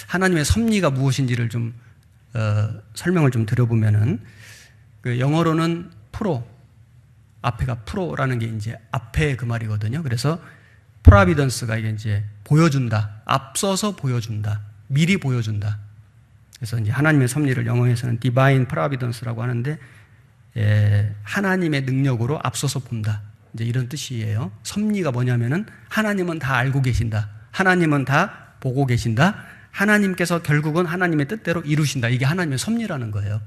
하나님의 섭리가 무엇인지를 좀 설명을 좀 드려보면은, 그 영어로는 프로, 앞에가 프로라는 게 이제 앞에 그 말이거든요. 그래서 프라비던스가 이게 이제 보여준다, 앞서서 보여준다, 미리 보여준다. 그래서 이제 하나님의 섭리를 영어에서는 디바인 프라비던스라고 하는데, 하나님의 능력으로 앞서서 본다, 이제 이런 뜻이에요. 섭리가 뭐냐면은 하나님은 다 알고 계신다, 하나님은 다 보고 계신다, 하나님께서 결국은 하나님의 뜻대로 이루신다. 이게 하나님의 섭리라는 거예요.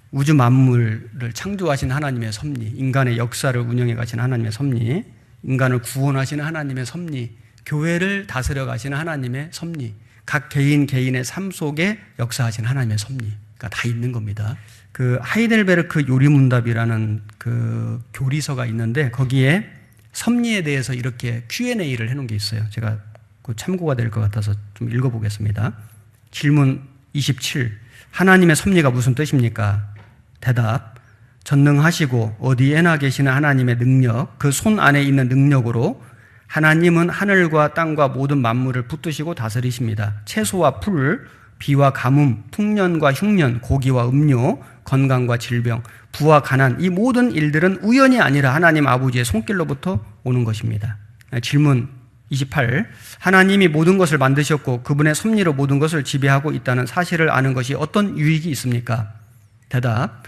우주 만물을 창조하신 하나님의 섭리, 인간의 역사를 운영해 가시는 하나님의 섭리, 인간을 구원하시는 하나님의 섭리, 교회를 다스려 가시는 하나님의 섭리, 각 개인의 삶 속에 역사하신 하나님의 섭리가 다 있는 겁니다. 그 하이델베르크 요리문답이라는 그 교리서가 있는데, 거기에 섭리에 대해서 이렇게 Q&A를 해놓은 게 있어요. 제가 그 참고가 될 것 같아서 좀 읽어보겠습니다. 질문 27. 하나님의 섭리가 무슨 뜻입니까? 대답. 전능하시고 어디에나 계시는 하나님의 능력, 그 손 안에 있는 능력으로 하나님은 하늘과 땅과 모든 만물을 붙드시고 다스리십니다. 채소와 풀, 비와 가뭄, 풍년과 흉년, 고기와 음료, 건강과 질병, 부와 가난, 이 모든 일들은 우연이 아니라 하나님 아버지의 손길로부터 오는 것입니다. 질문 28. 하나님이 모든 것을 만드셨고 그분의 섭리로 모든 것을 지배하고 있다는 사실을 아는 것이 어떤 유익이 있습니까? 대답.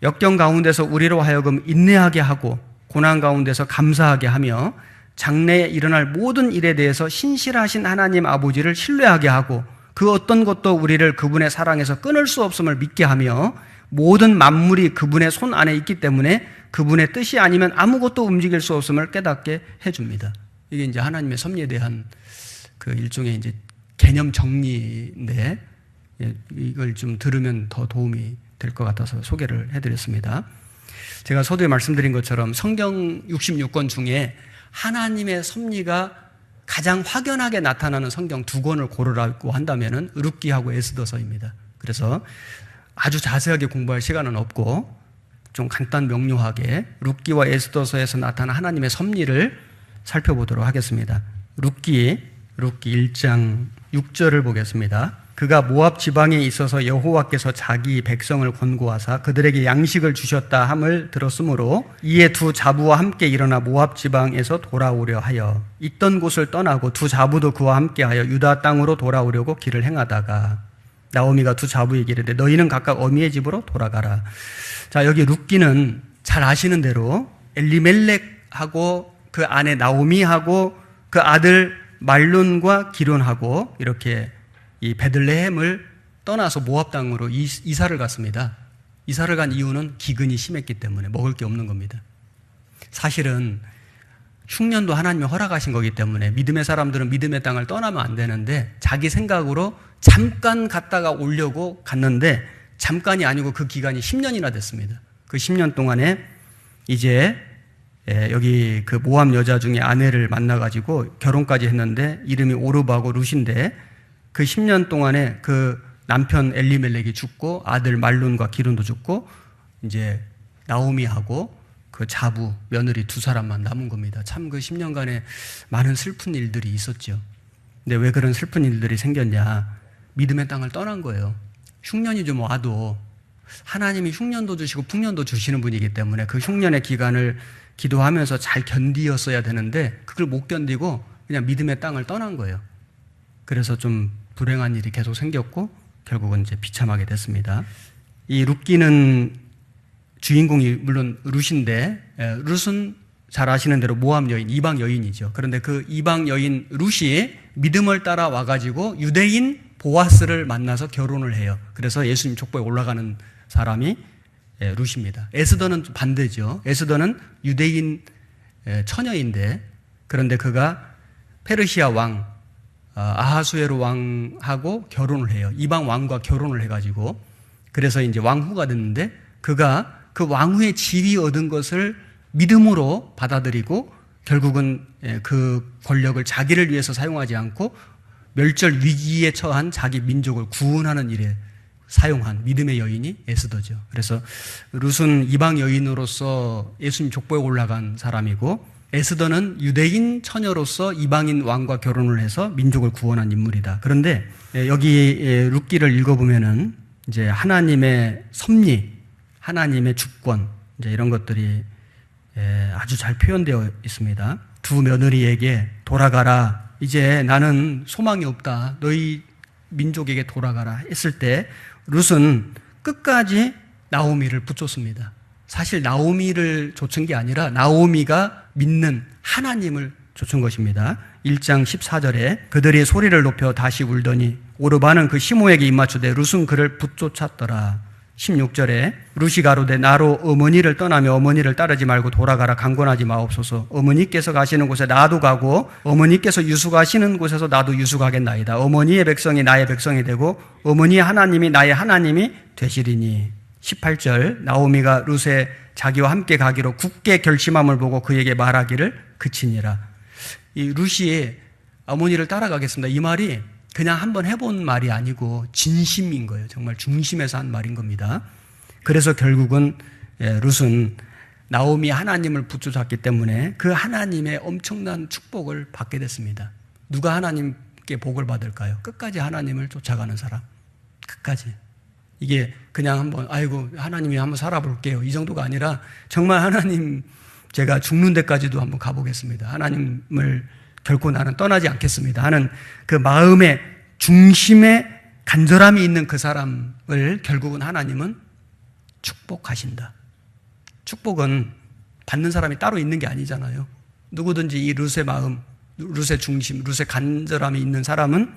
역경 가운데서 우리로 하여금 인내하게 하고 고난 가운데서 감사하게 하며 장래에 일어날 모든 일에 대해서 신실하신 하나님 아버지를 신뢰하게 하고 그 어떤 것도 우리를 그분의 사랑에서 끊을 수 없음을 믿게 하며 모든 만물이 그분의 손 안에 있기 때문에 그분의 뜻이 아니면 아무것도 움직일 수 없음을 깨닫게 해줍니다. 이게 이제 하나님의 섭리에 대한 그 일종의 이제 개념 정리인데, 이걸 좀 들으면 더 도움이 될 것 같아서 소개를 해드렸습니다. 제가 서두에 말씀드린 것처럼 성경 66권 중에 하나님의 섭리가 가장 확연하게 나타나는 성경 2권을 고르라고 한다면은 룻기하고 에스더서입니다. 그래서 아주 자세하게 공부할 시간은 없고 좀 간단 명료하게 룻기와 에스더서에서 나타난 하나님의 섭리를 살펴보도록 하겠습니다. 룻기 1장 6절을 보겠습니다. 그가 모압 지방에 있어서 여호와께서 자기 백성을 권고하사 그들에게 양식을 주셨다 함을 들었으므로 이에 두 자부와 함께 일어나 모압 지방에서 돌아오려 하여 있던 곳을 떠나고 두 자부도 그와 함께하여 유다 땅으로 돌아오려고 길을 행하다가 나오미가 두 자부에게 이르되 너희는 각각 어미의 집으로 돌아가라. 자, 여기 룻기는 잘 아시는 대로 엘리멜렉하고 그 아내 나오미하고 그 아들 말론과 기론하고 이렇게 이 베들레헴을 떠나서 모압 땅으로 이사를 갔습니다. 이사를 간 이유는 기근이 심했기 때문에, 먹을 게 없는 겁니다. 사실은 흉년도 하나님이 허락하신 거기 때문에 믿음의 사람들은 믿음의 땅을 떠나면 안 되는데 자기 생각으로 잠깐 갔다가 오려고 갔는데 잠깐이 아니고 그 기간이 10년이나 됐습니다. 그 10년 동안에 이제 여기 그 모압 여자 중에 아내를 만나가지고 결혼까지 했는데 이름이 오르바고 룻인데 그 10년 동안에 그 남편 엘리멜렉이 죽고 아들 말론과 기론도 죽고 이제 나오미하고 그 자부 며느리 두 사람만 남은 겁니다. 참 그 10년간에 많은 슬픈 일들이 있었죠. 근데 왜 그런 슬픈 일들이 생겼냐? 믿음의 땅을 떠난 거예요. 흉년이 좀 와도 하나님이 흉년도 주시고 풍년도 주시는 분이기 때문에 그 흉년의 기간을 기도하면서 잘 견디었어야 되는데 그걸 못 견디고 그냥 믿음의 땅을 떠난 거예요. 그래서 좀 불행한 일이 계속 생겼고 결국은 이제 비참하게 됐습니다. 이 룻기는 주인공이 물론 룻인데 룻은 잘 아시는 대로 모압 여인, 이방 여인이죠. 그런데 그 이방 여인 룻이 믿음을 따라 와가지고 유대인 보아스를 만나서 결혼을 해요. 그래서 예수님 족보에 올라가는 사람이 룻입니다. 에스더는 반대죠. 에스더는 유대인 처녀인데 그런데 그가 페르시아 왕 아하수에로 왕하고 결혼을 해요. 이방 왕과 결혼을 해가지고 그래서 이제 왕후가 됐는데 그가 그 왕후의 지위 얻은 것을 믿음으로 받아들이고 결국은 그 권력을 자기를 위해서 사용하지 않고 멸절 위기에 처한 자기 민족을 구원하는 일에 사용한 믿음의 여인이 에스더죠. 그래서 룻은 이방 여인으로서 예수님 족보에 올라간 사람이고 에스더는 유대인 처녀로서 이방인 왕과 결혼을 해서 민족을 구원한 인물이다. 그런데 여기 룻기를 읽어보면은 이제 하나님의 섭리, 하나님의 주권, 이제 이런 것들이 아주 잘 표현되어 있습니다. 두 며느리에게 돌아가라. 이제 나는 소망이 없다. 너희 민족에게 돌아가라 했을 때 룻은 끝까지 나오미를 붙잡습니다. 사실 나오미를 좇은 게 아니라 나오미가 믿는 하나님을 좇은 것입니다. 1장 14절에 그들이 소리를 높여 다시 울더니 오르바는 그 시모에게 입맞추되 룻은 그를 붙쫓았더라. 16절에 룻이 가로되 나로 어머니를 떠나며 어머니를 따르지 말고 돌아가라. 강권하지 마옵소서. 어머니께서 가시는 곳에 나도 가고 어머니께서 유숙하시는 곳에서 나도 유숙하겠나이다. 어머니의 백성이 나의 백성이 되고 어머니의 하나님이 나의 하나님이 되시리니. 18절 나오미가 룻의 자기와 함께 가기로 굳게 결심함을 보고 그에게 말하기를 그치니라. 이 룻이 어머니를 따라가겠습니다. 이 말이 그냥 한번 해본 말이 아니고 진심인 거예요. 정말 중심에서 한 말인 겁니다. 그래서 결국은 룻은 나오미 하나님을 붙잡았기 때문에 그 하나님의 엄청난 축복을 받게 됐습니다. 누가 하나님께 복을 받을까요? 끝까지 하나님을 쫓아가는 사람. 끝까지. 이게 그냥 한번 아이고 하나님이 한번 살아볼게요. 이 정도가 아니라 정말 하나님 제가 죽는 데까지도 한번 가보겠습니다. 하나님을 결코 나는 떠나지 않겠습니다 하는 그 마음의 중심에 간절함이 있는 그 사람을 결국은 하나님은 축복하신다. 축복은 받는 사람이 따로 있는 게 아니잖아요. 누구든지 이 룻의 마음, 룻의 중심, 룻의 간절함이 있는 사람은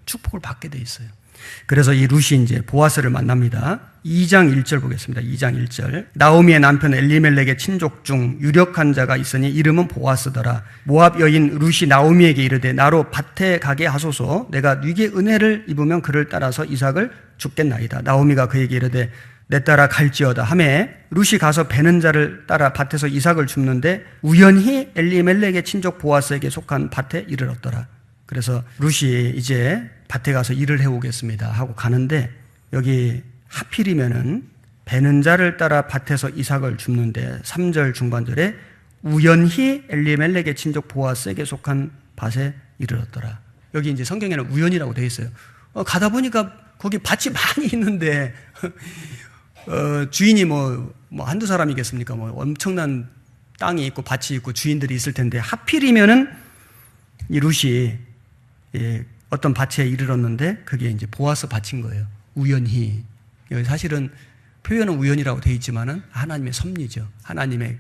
축복을 받게 돼 있어요. 그래서 이 룻이 이제 보아스를 만납니다. 2장 1절 보겠습니다. 2장 1절. 나오미의 남편 엘리멜렉의 친족 중 유력한 자가 있으니 이름은 보아스더라. 모압 여인 룻이 나오미에게 이르되 나로 밭에 가게 하소서. 내가 네게 은혜를 입으면 그를 따라서 이삭을 줍겠나이다. 나오미가 그에게 이르되 내 따라 갈지어다 하매 룻이 가서 베는 자를 따라 밭에서 이삭을 줍는데 우연히 엘리멜렉의 친족 보아스에게 속한 밭에 이르렀더라. 그래서 룻이 이제 밭에 가서 일을 해오겠습니다 하고 가는데 여기 하필이면은 베는 자를 따라 밭에서 이삭을 줍는데 3절 중반절에 우연히 엘리멜렉의 친족 보아스에게 속한 밭에 이르렀더라. 여기 이제 성경에는 우연이라고 되어 있어요. 가다 보니까 거기 밭이 많이 있는데 주인이 뭐 한두 사람이겠습니까? 뭐 엄청난 땅이 있고 밭이 있고 주인들이 있을 텐데 하필이면은 이 룻이 어떤 밭에 이르렀는데 그게 이제 보아스 밭인 거예요. 우연히. 여기 사실은 표현은 우연이라고 되어 있지만은 하나님의 섭리죠. 하나님의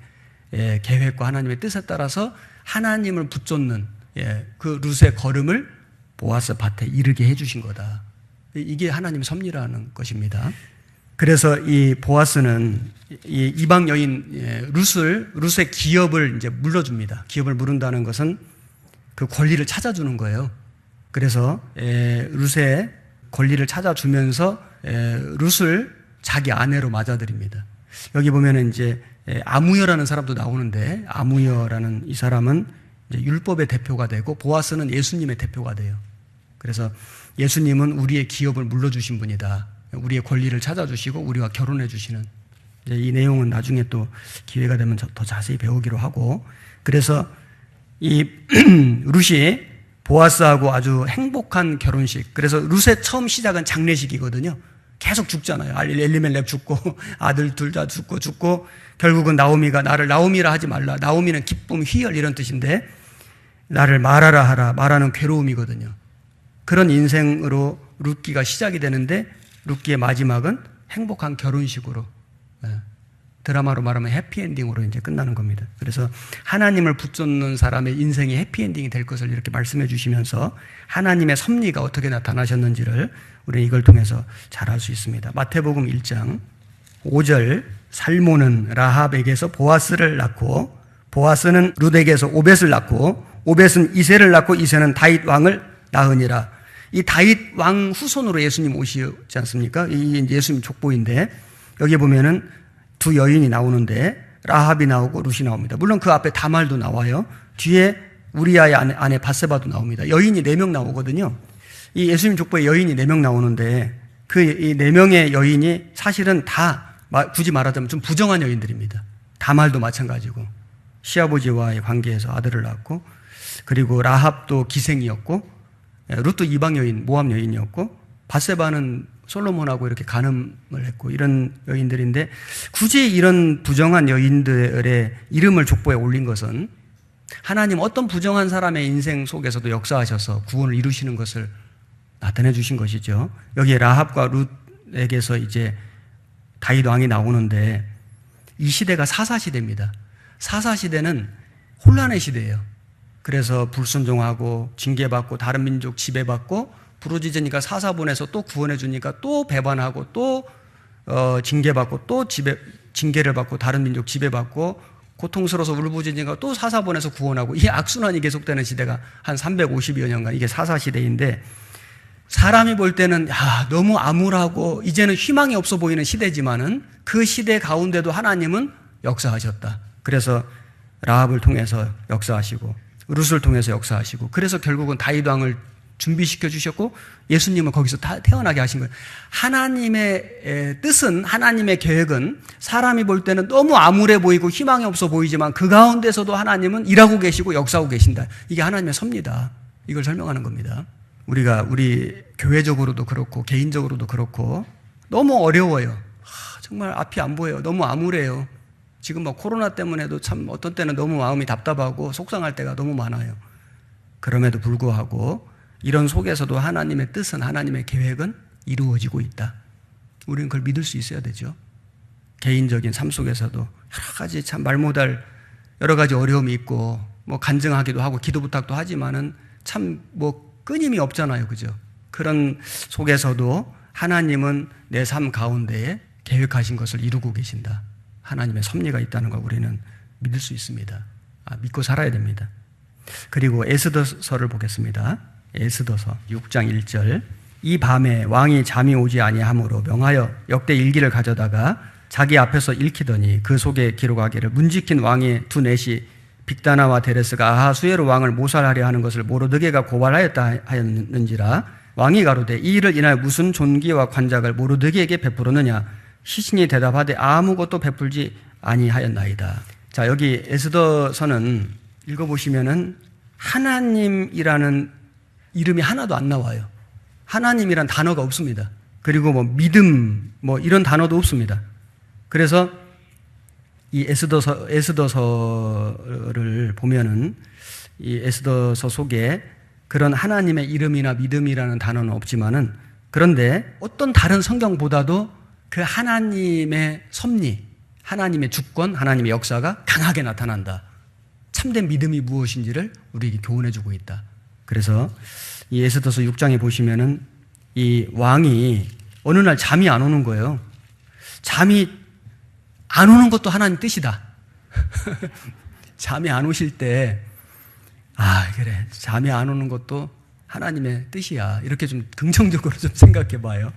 계획과 하나님의 뜻에 따라서 하나님을 붙잡는 그 룻의 걸음을 보아스 밭에 이르게 해주신 거다. 이게 하나님의 섭리라는 것입니다. 그래서 이 보아스는 이 이방 여인 룻의 기업을 이제 물러줍니다. 기업을 물은다는 것은 그 권리를 찾아주는 거예요. 그래서 룻의 권리를 찾아주면서 룻을 자기 아내로 맞아들입니다. 여기 보면은 이제 아무여라는 사람도 나오는데 아무여라는 이 사람은 이제 율법의 대표가 되고 보아스는 예수님의 대표가 돼요. 그래서 예수님은 우리의 기업을 물러주신 분이다. 우리의 권리를 찾아주시고 우리와 결혼해 주시는 이 내용은 나중에 또 기회가 되면 더 자세히 배우기로 하고 그래서 이 룻이 보아스하고 아주 행복한 결혼식. 그래서 룻의 처음 시작은 장례식이거든요. 계속 죽잖아요. 엘리멜렉 죽고 아들 둘 다 죽고 결국은 나오미가 나를 나오미라 하지 말라. 나오미는 기쁨, 희열 이런 뜻인데 나를 마라라 하라. 마라는 괴로움이거든요. 그런 인생으로 룻기가 시작이 되는데 룻기의 마지막은 행복한 결혼식으로 드라마로 말하면 해피엔딩으로 이제 끝나는 겁니다. 그래서 하나님을 붙잡는 사람의 인생이 해피엔딩이 될 것을 이렇게 말씀해 주시면서 하나님의 섭리가 어떻게 나타나셨는지를 우리는 이걸 통해서 잘 알 수 있습니다. 마태복음 1장 5절 살모는 라합에게서 보아스를 낳고 보아스는 룻에게서 오벳을 낳고 오벳은 이새를 낳고 이새는 다윗 왕을 낳으니라. 이 다윗 왕 후손으로 예수님 오시지 않습니까? 이 예수님 족보인데 여기 보면은 두 여인이 나오는데 라합이 나오고 룻이 나옵니다. 물론 그 앞에 다말도 나와요. 뒤에 우리아의 아내 바세바도 나옵니다. 여인이 4명 나오거든요. 이 예수님 족보에 여인이 4명 나오는데 그 이 4명의 여인이 사실은 다 굳이 말하자면 좀 부정한 여인들입니다. 다말도 마찬가지고 시아버지와의 관계에서 아들을 낳았고, 그리고 라합도 기생이었고, 룻도 이방 여인, 모압 여인이었고, 밧세바는 솔로몬하고 이렇게 간음을 했고, 이런 여인들인데, 굳이 이런 부정한 여인들의 이름을 족보에 올린 것은 하나님 어떤 부정한 사람의 인생 속에서도 역사하셔서 구원을 이루시는 것을 나타내 주신 것이죠. 여기에 라합과 룻에게서 이제 다윗 왕이 나오는데, 이 시대가 사사시대입니다. 사사시대는 혼란의 시대예요. 그래서 불순종하고 징계받고 다른 민족 지배받고 부르짖으니까 사사 보내서 또 구원해 주니까 또 배반하고 또 징계받고 또 징계를 받고 다른 민족 지배받고 고통스러워서 울부짖으니까 또 사사 보내서 구원하고, 이 악순환이 계속되는 시대가 한 350여 년간 이게 사사시대인데, 사람이 볼 때는 너무 암울하고 이제는 희망이 없어 보이는 시대지만은 그 시대 가운데도 하나님은 역사하셨다. 그래서 라합을 통해서 역사하시고 룻을 통해서 역사하시고, 그래서 결국은 다윗 왕을 준비시켜 주셨고 예수님은 거기서 태어나게 하신 거예요. 하나님의 뜻은, 하나님의 계획은 사람이 볼 때는 너무 암울해 보이고 희망이 없어 보이지만 그 가운데서도 하나님은 일하고 계시고 역사하고 계신다. 이게 하나님의 섭리다. 이걸 설명하는 겁니다. 우리 교회적으로도 그렇고 개인적으로도 그렇고 너무 어려워요. 정말 앞이 안 보여요. 너무 암울해요. 지금 코로나 때문에도 참 어떤 때는 너무 마음이 답답하고 속상할 때가 너무 많아요. 그럼에도 불구하고 이런 속에서도 하나님의 뜻은, 하나님의 계획은 이루어지고 있다. 우리는 그걸 믿을 수 있어야 되죠. 개인적인 삶 속에서도 여러 가지 참 말 못할 여러 가지 어려움이 있고 간증하기도 하고 기도 부탁도 하지만은 참 끊임이 없잖아요. 그죠? 그런 속에서도 하나님은 내 삶 가운데에 계획하신 것을 이루고 계신다. 하나님의 섭리가 있다는 걸 우리는 믿을 수 있습니다. 믿고 살아야 됩니다. 그리고 에스더서를 보겠습니다. 에스더서 6장 1절. 이 밤에 왕이 잠이 오지 아니하므로 명하여 역대 일기를 가져다가 자기 앞에서 읽히더니 그 속에 기록하기를, 문지킨 왕의 두 넷이 빅다나와 데레스가 아하수에로 왕을 모살하려 하는 것을 모르드게가 고발하였다 하였는지라. 왕이 가로되 이 일을 인하여 무슨 존귀와 관작을 모르드게에게 베풀었느냐. 시신이 대답하되 아무것도 베풀지 아니하였나이다. 자, 여기 에스더서는 읽어보시면은 하나님이라는 이름이 하나도 안 나와요. 하나님이란 단어가 없습니다. 그리고 믿음 이런 단어도 없습니다. 그래서 이 에스더서를 보면은 이 에스더서 속에 그런 하나님의 이름이나 믿음이라는 단어는 없지만은, 그런데 어떤 다른 성경보다도 그 하나님의 섭리, 하나님의 주권, 하나님의 역사가 강하게 나타난다. 참된 믿음이 무엇인지를 우리에게 교훈해 주고 있다. 그래서 이 에스더서 6장에 보시면은 이 왕이 어느 날 잠이 안 오는 거예요. 잠이 안 오는 것도 하나님 뜻이다. 잠이 안 오실 때, 그래, 잠이 안 오는 것도 하나님의 뜻이야. 이렇게 좀 긍정적으로 좀 생각해 봐요.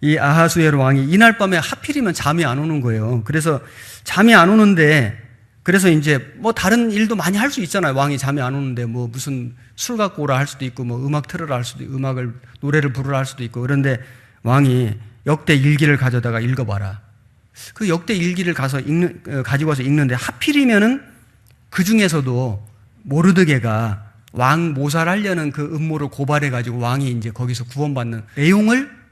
이 아하수에로 왕이 이날 밤에 하필이면 잠이 안 오는 거예요. 그래서 잠이 안 오는데, 그래서 이제 다른 일도 많이 할 수 있잖아요. 왕이 잠이 안 오는데 무슨 술 갖고 오라 할 수도 있고 음악 틀으라 할 수도 있고 노래를 부르라 할 수도 있고. 그런데 왕이 역대 일기를 가져다가 읽어봐라. 그 역대 일기를 가지고 와서 읽는데 하필이면은 그 중에서도 모르드게가 왕 모살하려는 그 음모를 고발해가지고 왕이 이제 거기서 구원받는 내용을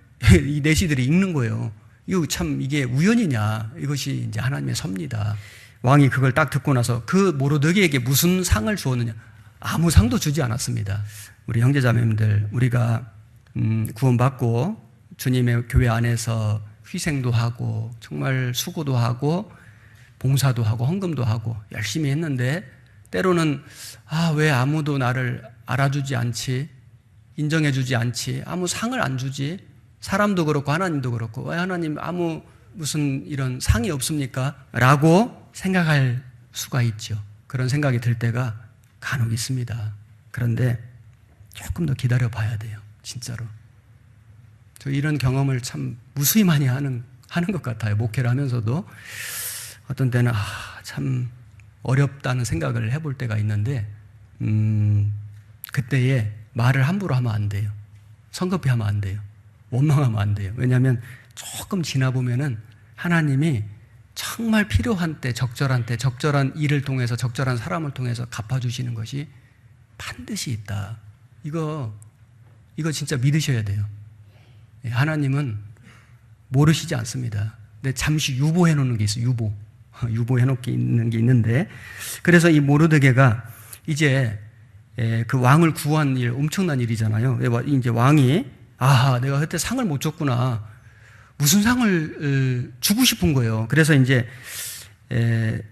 이 내시들이 읽는 거예요. 이게 우연이냐? 이것이 이제 하나님의 섭리다. 왕이 그걸 딱 듣고 나서 그 모르드게에게 무슨 상을 주었느냐? 아무 상도 주지 않았습니다. 우리 형제자매님들, 우리가 구원받고 주님의 교회 안에서 희생도 하고 정말 수고도 하고 봉사도 하고 헌금도 하고 열심히 했는데, 때로는 왜 아무도 나를 알아주지 않지, 인정해주지 않지, 아무 상을 안 주지, 사람도 그렇고 하나님도 그렇고 왜 하나님 무슨 이런 상이 없습니까? 라고 생각할 수가 있죠. 그런 생각이 들 때가 간혹 있습니다. 그런데 조금 더 기다려 봐야 돼요. 진짜로. 저 이런 경험을 참 무수히 많이 하는 것 같아요. 목회를 하면서도 어떤 때는 참 어렵다는 생각을 해볼 때가 있는데, 그때에 말을 함부로 하면 안 돼요. 성급히 하면 안 돼요. 원망하면 안 돼요. 왜냐하면 조금 지나보면은 하나님이 정말 필요한 때, 적절한 일을 통해서, 적절한 사람을 통해서 갚아주시는 것이 반드시 있다. 이거 진짜 믿으셔야 돼요. 하나님은 모르시지 않습니다. 근데 잠시 유보해 놓는 게 있어요. 유보해 놓는 게 있는데, 그래서 이 모르드게가 이제 그 왕을 구한 일, 엄청난 일이잖아요. 이제 왕이 내가 그때 상을 못 줬구나. 무슨 상을 주고 싶은 거예요. 그래서 이제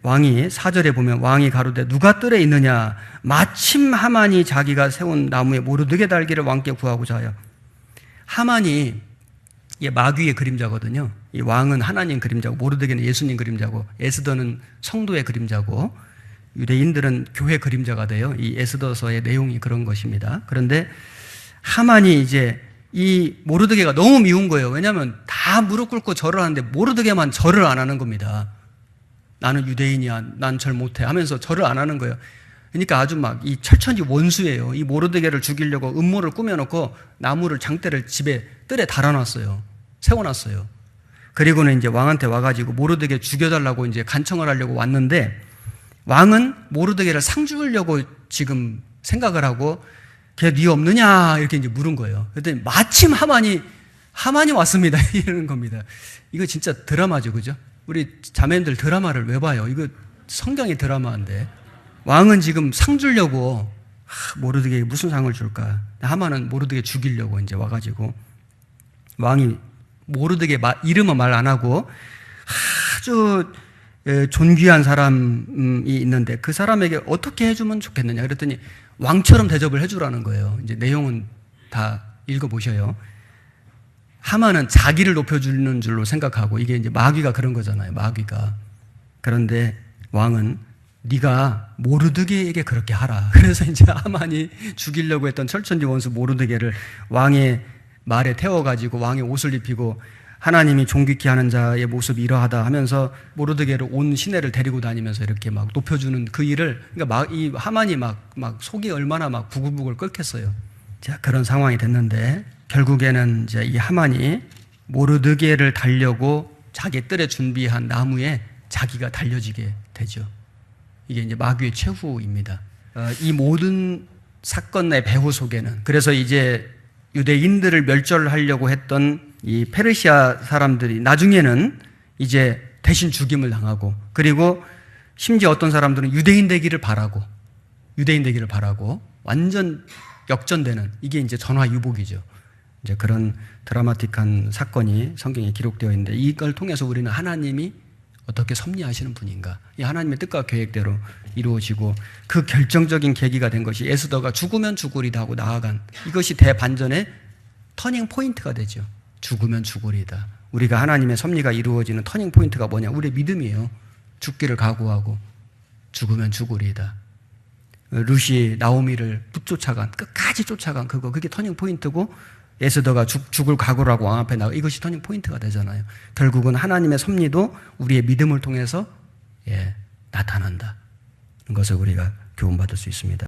왕이 4절에 보면 왕이 가로되 누가 뜰에 있느냐 마침 하만이 자기가 세운 나무에 모르드게 달기를 왕께 구하고자 하여. 하만이 마귀의 그림자거든요. 이 왕은 하나님 그림자고 모르드게는 예수님 그림자고 에스더는 성도의 그림자고 유대인들은 교회 그림자가 돼요. 이 에스더서의 내용이 그런 것입니다. 그런데 하만이 이제 이 모르드게가 너무 미운 거예요. 왜냐하면 다 무릎 꿇고 절을 하는데 모르드게만 절을 안 하는 겁니다. 나는 유대인이야, 난 절 못해 하면서 절을 안 하는 거예요. 그러니까 아주 막 이 철천지 원수예요. 이 모르드게를 죽이려고 음모를 꾸며놓고 나무를 장대를 집에 뜰에 달아놨어요. 세워놨어요. 그리고는 이제 왕한테 와가지고 모르드게 죽여달라고 이제 간청을 하려고 왔는데 왕은 모르드게를 상 주려고 지금 생각을 하고 걔 네 없느냐 이렇게 이제 물은 거예요. 그랬더니 마침 하만이 왔습니다. 이러는 겁니다. 이거 진짜 드라마죠, 그죠? 우리 자매님들 드라마를 왜 봐요? 이거 성경의 드라마인데 왕은 지금 상 주려고 모르드게에게 무슨 상을 줄까? 하만은 모르드게 죽이려고 이제 와가지고 왕이 모르드게 이름은 말 안 하고 아주 존귀한 사람이 있는데 그 사람에게 어떻게 해주면 좋겠느냐 그랬더니 왕처럼 대접을 해주라는 거예요. 이제 내용은 다 읽어보셔요. 하만은 자기를 높여주는 줄로 생각하고 이게 이제 마귀가 그런 거잖아요. 마귀가. 그런데 왕은 네가 모르드게에게 그렇게 하라. 그래서 이제 하만이 죽이려고 했던 철천지 원수 모르드게를 왕의 말에 태워가지고 왕의 옷을 입히고 하나님이 존귀케 하는 자의 모습이 이러하다 하면서 모르드게를 온 시내를 데리고 다니면서 이렇게 막 높여주는 그 일을, 그러니까 이 하만이 막 속이 얼마나 막 부글부글 끓겠어요. 자, 그런 상황이 됐는데 결국에는 이제 이 하만이 모르드게를 달려고 자기 뜰에 준비한 나무에 자기가 달려지게 되죠. 이게 이제 마귀의 최후입니다. 이 모든 사건의 배후 속에는 그래서 이제 유대인들을 멸절하려고 했던 이 페르시아 사람들이 나중에는 이제 대신 죽임을 당하고 그리고 심지어 어떤 사람들은 유대인 되기를 바라고 완전 역전되는 이게 이제 전화유복이죠. 이제 그런 드라마틱한 사건이 성경에 기록되어 있는데 이걸 통해서 우리는 하나님이 어떻게 섭리하시는 분인가, 이 하나님의 뜻과 계획대로 이루어지고 그 결정적인 계기가 된 것이 에스더가 죽으면 죽으리다 하고 나아간 이것이 대반전의 터닝 포인트가 되죠. 죽으면 죽으리다. 우리가 하나님의 섭리가 이루어지는 터닝 포인트가 뭐냐? 우리의 믿음이에요. 죽기를 각오하고 죽으면 죽으리다. 룻이 나오미를 끝까지 쫓아간 그게 터닝 포인트고 에스더가 죽을 각오를 하고 왕 앞에 나가 이것이 터닝 포인트가 되잖아요. 결국은 하나님의 섭리도 우리의 믿음을 통해서 나타난다. 이것을 우리가 교훈받을 수 있습니다.